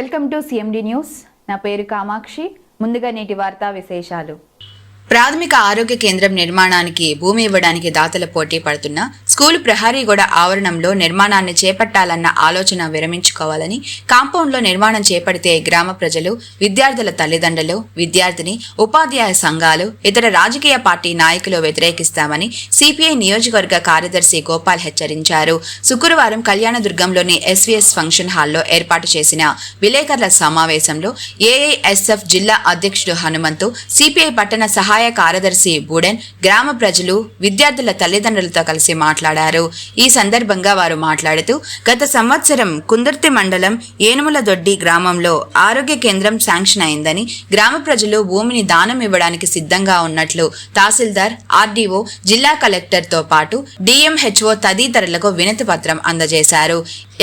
Welcome to CMD news. నా పేరు కామాక్షి. ముందుగా నేటి వార్తా విశేషాలు. ప్రాథమిక ఆరోగ్య కేంద్రం నిర్మాణానికి భూమి ఇవ్వడానికి దాతల పోటీ పడుతున్న స్కూలు ప్రహరీ గోడ ఆవరణంలో నిర్మాణాన్ని చేపట్టాలన్న ఆలోచన విరమించుకోవాలని, కాంపౌండ్లో నిర్మాణం చేపడితే గ్రామ ప్రజలు, విద్యార్థుల తల్లిదండ్రులు, విద్యార్థిని, ఉపాధ్యాయ సంఘాలు, ఇతర రాజకీయ పార్టీ నాయకులు వ్యతిరేకిస్తామని సిపిఐ నియోజకవర్గ కార్యదర్శి గోపాల్ హెచ్చరించారు. శుక్రవారం కళ్యాణదుర్గంలోని ఎస్వీఎస్ ఫంక్షన్ హాల్లో ఏర్పాటు చేసిన విలేకరుల సమావేశంలో ఏఐఎస్ఎఫ్ జిల్లా అధ్యక్షుడు హనుమంతు, సిపిఐ పట్టణ సహాయ కార్యదర్శి బూడెన్, గ్రామ ప్రజలు, విద్యార్థుల తల్లిదండ్రులతో కలిసి మాట్లాడారు. ఈ సందర్భంగా వారు మాట్లాడుతూ, గత సంవత్సరం కుందుర్తి మండలం ఏనుములదొడ్డి గ్రామంలో ఆరోగ్య కేంద్రం శాంక్షన్ అయిందని, గ్రామ ప్రజలు భూమిని దానం ఇవ్వడానికి సిద్ధంగా ఉన్నట్లు తహసీల్దార్, ఆర్డీఓ, జిల్లా కలెక్టర్తో పాటు డిఎంహెచ్ఓ తదితరులకు వినతి పత్రం అందజేశారు.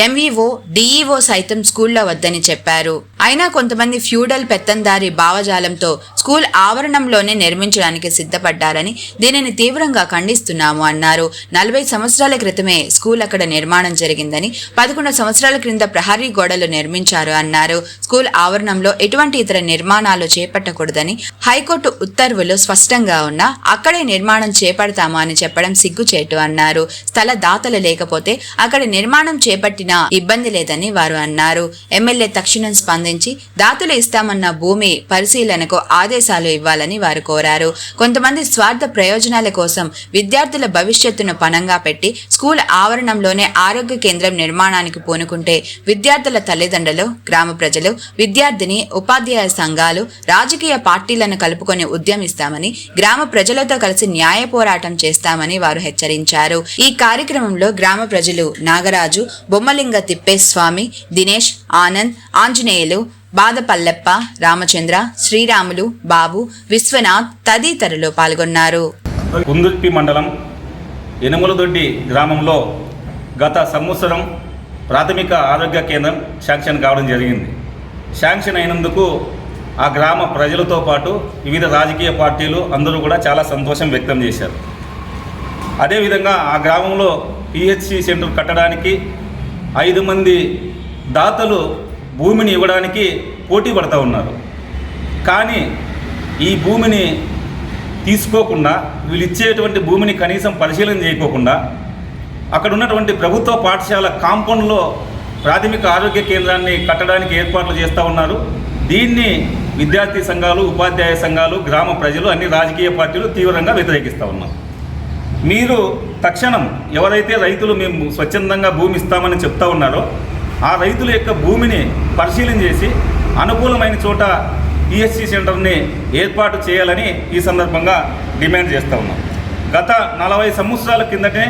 ఎంఈఓ, డిఈఓ సైతం స్కూల్లో వద్దని చెప్పారు. అయినా కొంతమంది ఫ్యూడల్ పెత్తందారి భావజాలంతో స్కూల్ ఆవరణంలోనే నిర్మించడానికి సిద్ధపడ్డారని, దీనిని తీవ్రంగా ఖండిస్తున్నాము అన్నారు. 40 సంవత్సరాల క్రితమే స్కూల్ అక్కడ నిర్మాణం జరిగిందని, 11 సంవత్సరాల క్రింద ప్రహరీ గోడలు నిర్మించారు అన్నారు. స్కూల్ ఆవరణంలో ఎటువంటి ఇతర నిర్మాణాలు చేపట్టకూడదని హైకోర్టు ఉత్తర్వులు స్పష్టంగా ఉన్నా అక్కడే నిర్మాణం చేపడతాము అని చెప్పడం సిగ్గుచేటు అన్నారు. స్థల దాతలు లేకపోతే అక్కడ నిర్మాణం చేపట్టిన ఇబ్బంది లేదని వారు అన్నారు. ఎమ్మెల్యే తక్షణం స్పందించి దాతలు ఇస్తామన్న భూమి పరిశీలనకు ఆదేశాలు ఇవ్వాలని వారు కోరారు. కొంతమంది స్వార్థ ప్రయోజనాల కోసం విద్యార్థుల భవిష్యత్తును పణంగా పెట్టి స్కూల్ ఆవరణంలోనే ఆరోగ్య కేంద్రం నిర్మాణానికి పూనుకుంటే విద్యార్థుల తల్లిదండ్రులు, గ్రామ ప్రజలు, విద్యార్థిని, ఉపాధ్యాయ సంఘాలు, రాజకీయ పార్టీలను కలుపుకొని ఉద్యమిస్తామని, గ్రామ ప్రజలతో కలిసి న్యాయ పోరాటం చేస్తామని వారు హెచ్చరించారు. ఈ కార్యక్రమంలో గ్రామ ప్రజలు నాగరాజు, బొమ్మలింగ తిప్పేస్వామి, దినేష్, ఆనంద్, ఆంజనేయులు, బాదపల్లెప్ప, రామచంద్ర, శ్రీరాములు, బాబు, విశ్వనాథ్ తదితరులు పాల్గొన్నారు. కుందుర్తి మండలం ఎనుములదొడ్డి గ్రామంలో గత సంవత్సరం ప్రాథమిక ఆరోగ్య కేంద్రం శాంక్షన్ కావడం జరిగింది. శాంక్షన్ అయినందుకు ఆ గ్రామ ప్రజలతో పాటు వివిధ రాజకీయ పార్టీలు అందరూ కూడా చాలా సంతోషం వ్యక్తం చేశారు. అదేవిధంగా ఆ గ్రామంలో పిహెచ్సి సెంటర్ కట్టడానికి 5 మంది దాతలు భూమిని ఇవ్వడానికి పోటీ పడుతూ ఉన్నారు. కానీ ఈ భూమిని తీసుకోకుండా, వీళ్ళు ఇచ్చేటువంటి భూమిని కనీసం పరిశీలన చేయకోకుండా అక్కడ ఉన్నటువంటి ప్రభుత్వ పాఠశాల కాంపౌండ్లో ప్రాథమిక ఆరోగ్య కేంద్రాన్ని కట్టడానికి ఏర్పాట్లు చేస్తూ ఉన్నారు. దీన్ని విద్యార్థి సంఘాలు, ఉపాధ్యాయ సంఘాలు, గ్రామ ప్రజలు, అన్ని రాజకీయ పార్టీలు తీవ్రంగా వ్యతిరేకిస్తూ ఉన్నారు. మీరు తక్షణం ఎవరైతే రైతులు మేము స్వచ్ఛందంగా భూమి ఇస్తామని చెప్తా ఉన్నారో ఆ రైతుల యొక్క భూమిని పరిశీలన చేసి అనుకూలమైన చోట పిహెచ్సి సెంటర్ని ఏర్పాటు చేయాలని ఈ సందర్భంగా డిమాండ్ చేస్తూ ఉన్నాం. గత 40 సంవత్సరాల కిందటే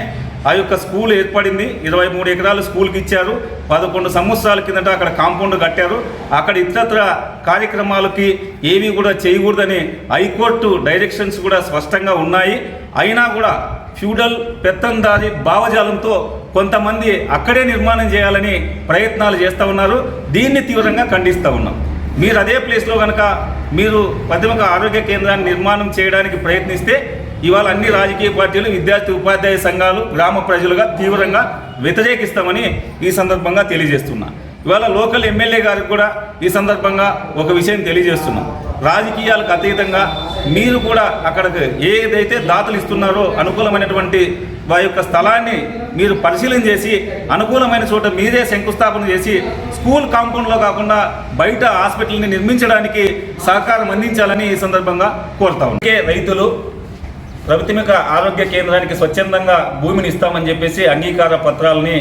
ఆ యొక్క స్కూల్ ఏర్పడింది. 23 ఎకరాలు స్కూల్కి ఇచ్చారు. 11 సంవత్సరాల కిందట అక్కడ కాంపౌండ్ కట్టారు. అక్కడ ఇతరత్ర కార్యక్రమాలకి ఏవి కూడా చేయకూడదని హైకోర్టు డైరెక్షన్స్ కూడా స్పష్టంగా ఉన్నాయి. అయినా కూడా ఫ్యూడల్ పెత్తందారి భావజాలంతో కొంతమంది అక్కడే నిర్మాణం చేయాలని ప్రయత్నాలు చేస్తూ ఉన్నారు. దీన్ని తీవ్రంగా ఖండిస్తూ ఉన్నాం. మీరు అదే ప్లేస్లో కనుక మీరు ప్రాథమిక ఆరోగ్య కేంద్రాన్ని నిర్మాణం చేయడానికి ప్రయత్నిస్తే ఇవాళ అన్ని రాజకీయ పార్టీలు, విద్యార్థి, ఉపాధ్యాయ సంఘాలు, గ్రామ ప్రజలుగా తీవ్రంగా వ్యతిరేకిస్తామని ఈ సందర్భంగా తెలియజేస్తున్నా. ఇవాళ లోకల్ ఎమ్మెల్యే గారికి కూడా ఈ సందర్భంగా ఒక విషయం తెలియజేస్తున్నాం. రాజకీయాలకు అతీతంగా మీరు కూడా అక్కడికి ఏదైతే దాతలు ఇస్తున్నారో అనుకూలమైనటువంటి వారి యొక్క స్థలాన్ని మీరు పరిశీలన చేసి అనుకూలమైన చోట మీరే శంకుస్థాపన చేసి స్కూల్ కాంపౌండ్లో కాకుండా బయట హాస్పిటల్ని నిర్మించడానికి సహకారం అందించాలని ఈ సందర్భంగా కోరుతా ఉన్నాం. రైతులు ప్రాథమిక ఆరోగ్య కేంద్రానికి స్వచ్ఛందంగా భూమిని ఇస్తామని చెప్పేసి అంగీకార పత్రాలని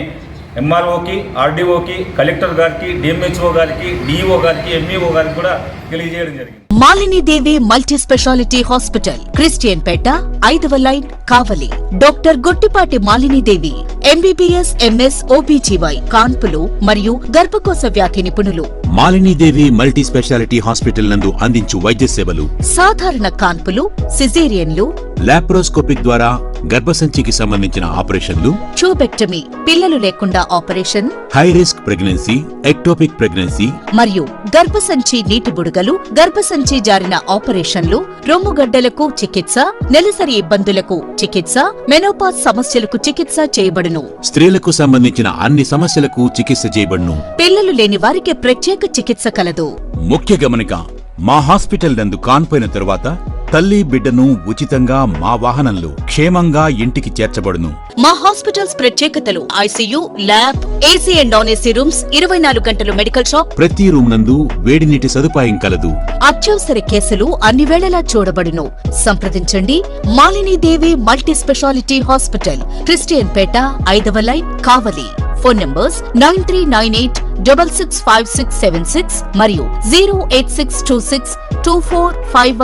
ఎంఆర్ఓకి, ఆర్డీఓకి, కలెక్టర్ గారికి, డిఎంహెచ్ఓ గారికి, డిఈఓ గారికి, ఎంఈఓ గారికి కూడా తెలియజేయడం జరిగింది. మాలిని దేవి multi speciality hospital, Christianpet, 5వ లైన్, కావలి. డాక్టర్ గుట్టిపాటి మాలిని దేవి ఎంబీబీఎస్, ఎంఎస్, ఓబీజీవై, కాన్పులు మరియు గర్భకోశ వ్యాధి నిపుణులు. మాలినీదేవి మల్టీ స్పెషాలిటీ హాస్పిటల్ నందు అందించు వైద్య సేవలు: సాధారణ కాన్పులు, సిజేరియన్లు, లాప్రోస్కోపిక్ ద్వారా గర్భసంచికి సంబంధించిన ఆపరేషన్లు, ట్యూబెక్టమీ పిల్లలు లేకుండా operation, high risk pregnancy, ectopic pregnancy, మరియు గర్భసంచి నీటి బుడగలు, గర్భసంచి జారిన ఆపరేషన్లు, రొమ్ముగడ్డలకు చికిత్స, నెలసరి ఇబ్బందులకు చికిత్స, మెనోపాజ్ సమస్యలకు చికిత్స చేయబడును. స్త్రీలకు సంబంధించిన అన్ని సమస్యలకు చికిత్స చేయబడును. పిల్లలు లేని వారికి ప్రత్యేక చికిత్స కలదు. ముఖ్య గమనిక, మా హాస్పిటల్ నందు కాన్పోయిన తరువాత తల్లి బిడ్డను ఉచితంగా మా వాహనంలో క్షేమంగా ఇంటికి చేర్చబడును. మా హాస్పిటల్స్ ప్రత్యేకతలు: ICU, lab, AC and non AC rooms, 24 గంటలు మెడికల్ షాప్, ప్రతి రూమ్ నందు వేడి నీటి సదుపాయం కలదు. అత్యవసర కేసులు అన్ని వేళలా చూడబడును. సంప్రదించండి Malinidevi multi speciality hospital, Christianpet, 5వ లైన్, కావలి. ఫోన్ నంబర్స్ 9398665676 మరియు 086262451